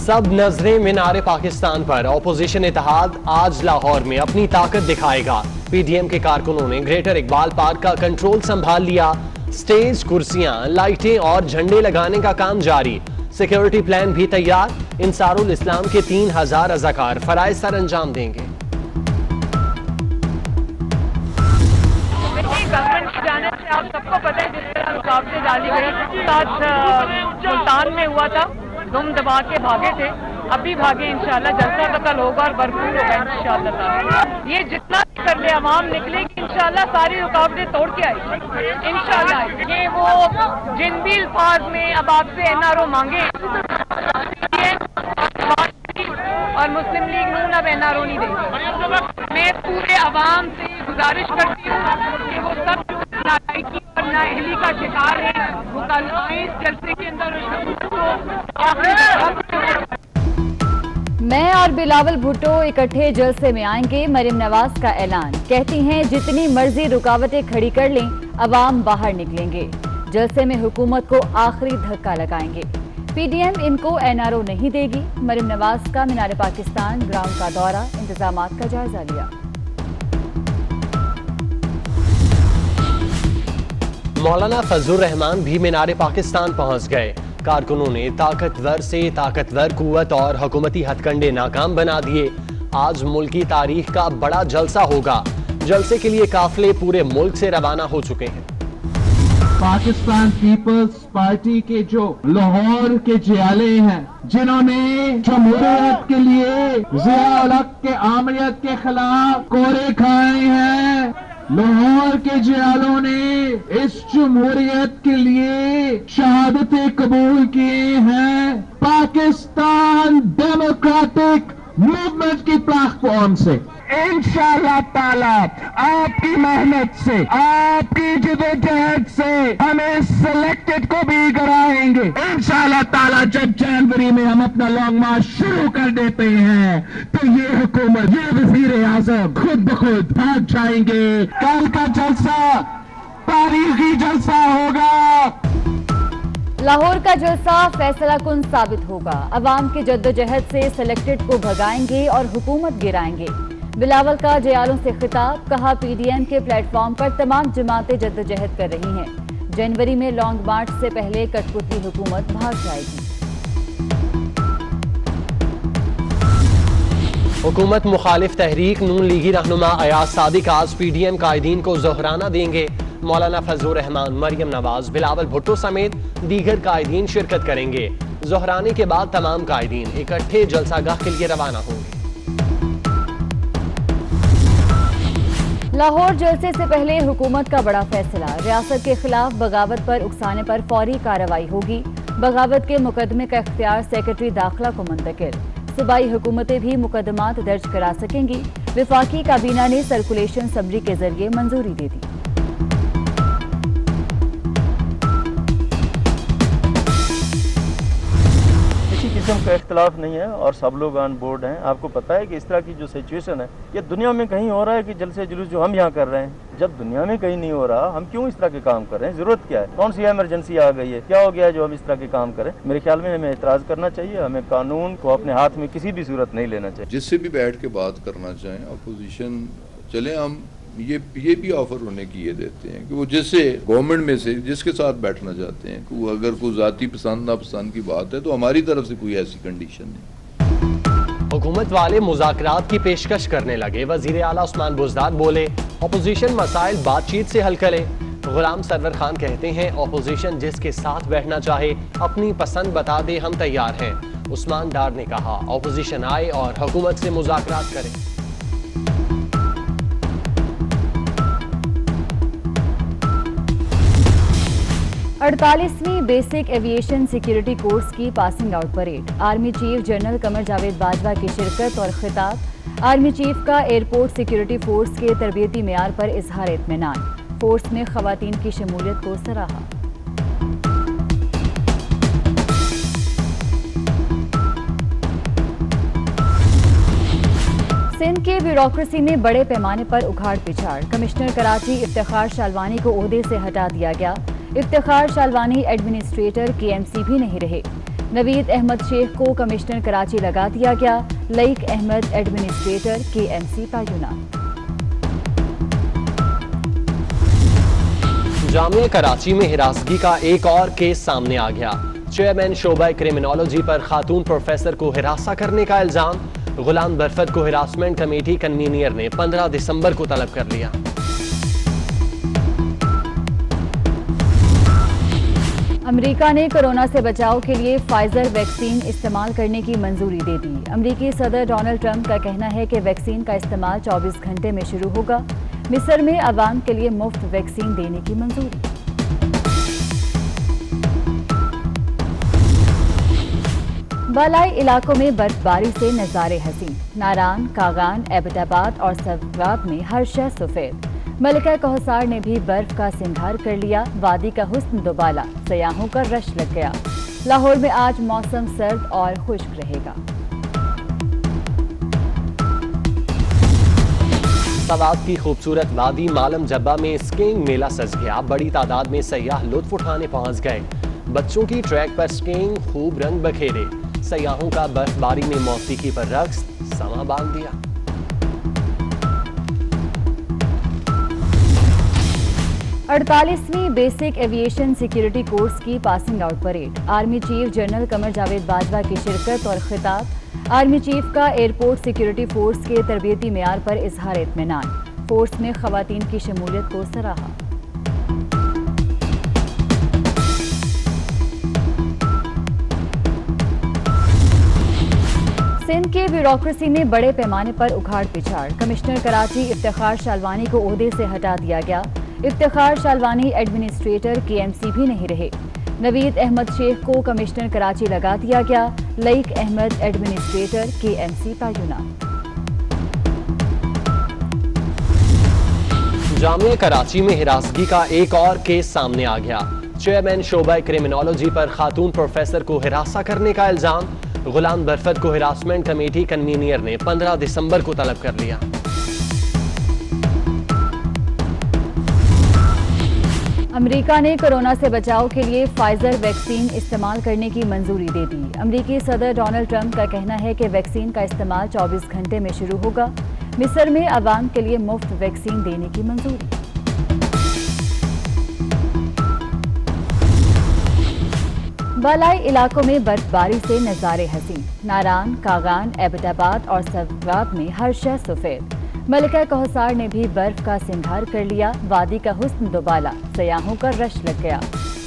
सब नजरें मीनार पाकिस्तान पर। ऑपोजिशन इत्तेहाद आज लाहौर में अपनी ताकत दिखाएगा। पीडीएम के कारकुनों ने ग्रेटर इकबाल पार्क का कंट्रोल संभाल लिया। स्टेज, कुर्सियां, लाइटें और झंडे लगाने का काम जारी। सिक्योरिटी प्लान भी तैयार। इंसारुल इस्लाम के 3000 रज़ाकार फराइज सर अंजाम देंगे। आप सबको पता है जिस तरह रुकावटें डाली गई साथ मुल्तान में हुआ था, दुम दबा के भागे थे, अब भी भागे। इंशाल्लाह जलसा तो कल होगा और भरपूर होगा इंशाल्लाह। ये जितना कर ले अवाम निकलेगी इंशाल्लाह सारी रुकावटें तोड़ के आएगी इंशाल्लाह। ये वो जिन भी अल्फाज में अब आपसे एनआरओ मांगे और मुस्लिम लीग नून अब एनआरओ नहीं देगी। मैं पूरे अवाम से गुजारिश करती हूँ कि वो सब नालायकी और नाअहली का शिकार है, वो कल आए जलसे के अंदर। मैं और बिलावल भुट्टो इकट्ठे जलसे में आएंगे, मरियम नवाज का ऐलान। कहती हैं जितनी मर्जी रुकावटें खड़ी कर लें अवाम बाहर निकलेंगे। जलसे में हुकूमत को आखिरी धक्का लगाएंगे। पीडीएम इनको एनआरओ नहीं देगी। मरियम नवाज का मीनार पाकिस्तान ग्राउंड का दौरा, इंतजामात का जायजा लिया। मौलाना फजलुर रहमान भी मीनार पाकिस्तान पहुंच गए। कारकुनों ने ताकतवर से ताकतवर कुव्वत और हुकूमती हथकंडे नाकाम बना दिए। आज मुल्क की तारीख का बड़ा जलसा होगा। जलसे के लिए काफिले पूरे मुल्क से रवाना हो चुके हैं। पाकिस्तान पीपल्स पार्टी के जो लाहौर के जियाले हैं, जिन्होंने जमहूरियत के लिए, ज़िया-उल हक के आमरीत के खिलाफ कोरे खाए हैं, लाहौर के जियालों ने इस जमहूरियत के लिए शहादतें कबूल किए हैं। पाकिस्तान डेमोक्रेटिक मूवमेंट की प्लेटफॉर्म से इंशाअल्लाह ताला आपकी मेहनत से, आपकी जिद्दोजहद से हमें सिलेक्टेड को भी कराएंगे इंशाअल्लाह ताला। जब जनवरी में हम अपना लॉन्ग मार्च शुरू कर देते हैं तो ये हुकूमत, ये वज़ीर आज़म खुद ब खुद भाग जाएंगे। कल का जलसा तारीखी जलसा होगा। लाहौर का जलसा फैसला कुन साबित होगा। अवाम की जद्दोजहद से सिलेक्टेड को भगाएंगे और हुकूमत गिराएंगे। बिलावल का जयालों से खिताब, कहा पीडीएम के प्लेटफॉर्म पर तमाम जमातें जद्दोजहद कर रही हैं। जनवरी में लॉन्ग मार्च से पहले कठपुतली हुकूमत भाग जाएगी। हुकूमत मुखालिफ तहरीक नून लीगी रहनुमा अयाज सादिक आज पीडीएम कायदीन को ज़ोहराना देंगे। मौलाना फजलुर रहमान, मरियम नवाज, बिलावल भुट्टो समेत दीगर कायदीन शिरकत करेंगे। ज़ोहराने के बाद तमाम कायदीन इकट्ठे जलसागाह के लिए रवाना होंगे। लाहौर जलसे से पहले हुकूमत का बड़ा फैसला, रियासत के खिलाफ बगावत पर उकसाने पर फौरी कार्रवाई होगी। बगावत के मुकदमे का इख्तियार सेक्रेटरी दाखिला को मुंतकिल। सूबाई हुकूमतें भी मुकदमात दर्ज करा सकेंगी। विफाकी काबीना ने सर्कुलेशन समरी के जरिए मंजूरी दे दी। किस्म का इख्तलाफ नहीं है और सब लोग ऑन बोर्ड हैं। आपको पता है कि इस तरह की जो सिचुएशन है ये दुनिया में कहीं हो रहा है कि जलसे जुलूस जो हम यहाँ कर रहे हैं, जब दुनिया में कहीं नहीं हो रहा हम क्यों इस तरह के काम कर रहे हैं? जरूरत क्या है? कौन सी इमरजेंसी आ गई है? क्या हो गया है जो हम इस तरह के काम करें? मेरे ख्याल में हमें एतराज़ करना चाहिए। हमें कानून को अपने हाथ में किसी भी सूरत नहीं लेना चाहिए। जिससे भी बैठ के बात करना चाहें अपोजिशन, चले हम ये भी ऑफर होने की ये देते हैं कि वो जिससे गवर्नमेंट में से जिसके साथ बैठना चाहते हैं कि वो अगर कोई जाती पसंद नापसंद की बात है तो हमारी तरफ से कोई ऐसी कंडीशन नहीं। हुकूमत वाले मुज़ाकरात की पेशकश करने लगे। वज़ीर आला उस्मान बुज़दार बोले अपोजिशन मसाइल बातचीत से हल करे। गुलाम सरवर खान कहते हैं अपोजिशन जिसके साथ बैठना चाहे अपनी पसंद बता दे, हम तैयार हैं। उस्मान डार ने कहा अपोजिशन आए और हुकूमत से मुज़ाकरात करे। 48वीं बेसिक एविएशन सिक्योरिटी कोर्स की passing out parade. Army chief general Qamar Javed Bajwa की शिरकत और खिताब। आर्मी चीफ का एयरपोर्ट सिक्योरिटी फोर्स के तरबियती मेयार पर इजहार इत्मीनान। फोर्स में खवातीन की शमूलियत को सराहा। सिंध के ब्यूरोक्रेसी में बड़े पैमाने पर उखाड़ पिछाड़। कमिश्नर कराची इफ्तिखार शालवानी को ओहदे से हटा दिया गया। इफ्तिखार शालवानी एडमिनिस्ट्रेटर केएमसी भी नहीं रहे। नवीद अहमद शेख को कमिश्नर कराची लगा दिया गया। लईक अहमद एडमिनिस्ट्रेटर KMC तैनात। जामिया कराची में हिरासगी का एक और केस सामने आ गया। चेयरमैन शोबा क्रिमिनोलॉजी पर खातून प्रोफेसर को हिरासा करने का इल्जाम। गुलाम बरफत को हिरासमेंट कमेटी कन्वीनियर ने 15 दिसंबर को तलब कर लिया। अमेरिका ने कोरोना से बचाव के लिए फाइजर वैक्सीन इस्तेमाल करने की मंजूरी दे दी। अमेरिकी सदर डोनाल्ड ट्रंप का कहना है कि वैक्सीन का इस्तेमाल 24 घंटे में शुरू होगा। मिस्र में अवाम के लिए मुफ्त वैक्सीन देने की मंजूरी। बालाई इलाकों में बर्फबारी से नज़ारे हसीन। नारान, कागान, एबटाबाद और सवाब में हर शय सफेद। मलिका कौसार ने भी बर्फ का सिंगार कर लिया। वादी का हुस्न दोबाला, सयाहों का रश लग गया। लाहौर में आज मौसम सर्द और खुश्क रहेगा। सवाब की खूबसूरत वादी मालम जब्बा में स्कीइंग मेला सज गया। बड़ी तादाद में सयाह लुत्फ उठाने पहुंच गए। बच्चों की ट्रैक पर स्कीइंग, खूब रंग बखेरे। सयाहों का बर्फबारी में मौसीकी पर रक्स समा बांध दिया। अड़तालीसवीं बेसिक एविएशन सिक्योरिटी कोर्स की passing out parade. Army chief general Qamar Javed Bajwa की शिरकत और खिताब। आर्मी चीफ का एयरपोर्ट सिक्योरिटी फोर्स के तरबियती मेयार पर इजहार इत्मीनान। फोर्स ने खवातीन की शमूलियत को सराहा। सिंध के ब्यूरोक्रेसी में बड़े पैमाने पर उखाड़ पिछाड़। कमिश्नर कराची इफ्तिखार शालवानी को ओहदे से हटा दिया गया। इफ्तिखार शालवानी एडमिनिस्ट्रेटर KMC भी नहीं रहे। नवीद अहमद शेख को कमिश्नर कराची लगा दिया गया। लईक अहमद एडमिनिस्ट्रेटर KMC तैनात। जामिया कराची में हिरासगी का एक और केस सामने आ गया। चेयरमैन शोबा क्रिमिनोलॉजी पर खातून प्रोफेसर को हिरासा करने का इल्जाम। गुलाम बरफत को हिरासमेंट कमेटी कन्वीनियर ने 15 दिसंबर को तलब कर लिया। अमेरिका ने कोरोना से बचाव के लिए फाइजर वैक्सीन इस्तेमाल करने की मंजूरी दे दी। अमेरिकी सदर डोनाल्ड ट्रंप का कहना है कि वैक्सीन का इस्तेमाल 24 घंटे में शुरू होगा। मिस्र में अवाम के लिए मुफ्त वैक्सीन देने की मंजूरी। बालाई इलाकों में बर्फबारी से नज़ारे हसीन। नारान, कागान, एबटाबाद और सवाब में हर शय सफेद। मलिका कौसार ने भी बर्फ का सिंगार कर लिया। वादी का हुस्न दोबाला, सयाहों का रश लग गया।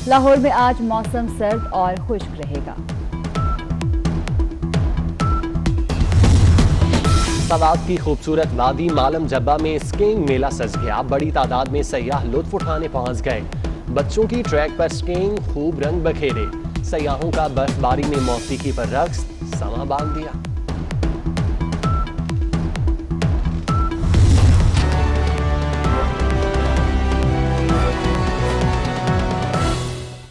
लाहौर में आज मौसम सर्द और खुश्क रहेगा। सवाब की खूबसूरत वादी मालम जब्बा में स्कीइंग मेला सज गया। बड़ी तादाद में सयाह लुत्फ उठाने पहुंच गए। बच्चों की ट्रैक पर स्कीइंग, खूब रंग बखेरे। सयाहों का बर्फबारी में मौसीकी पर रक्स समा बांध दिया।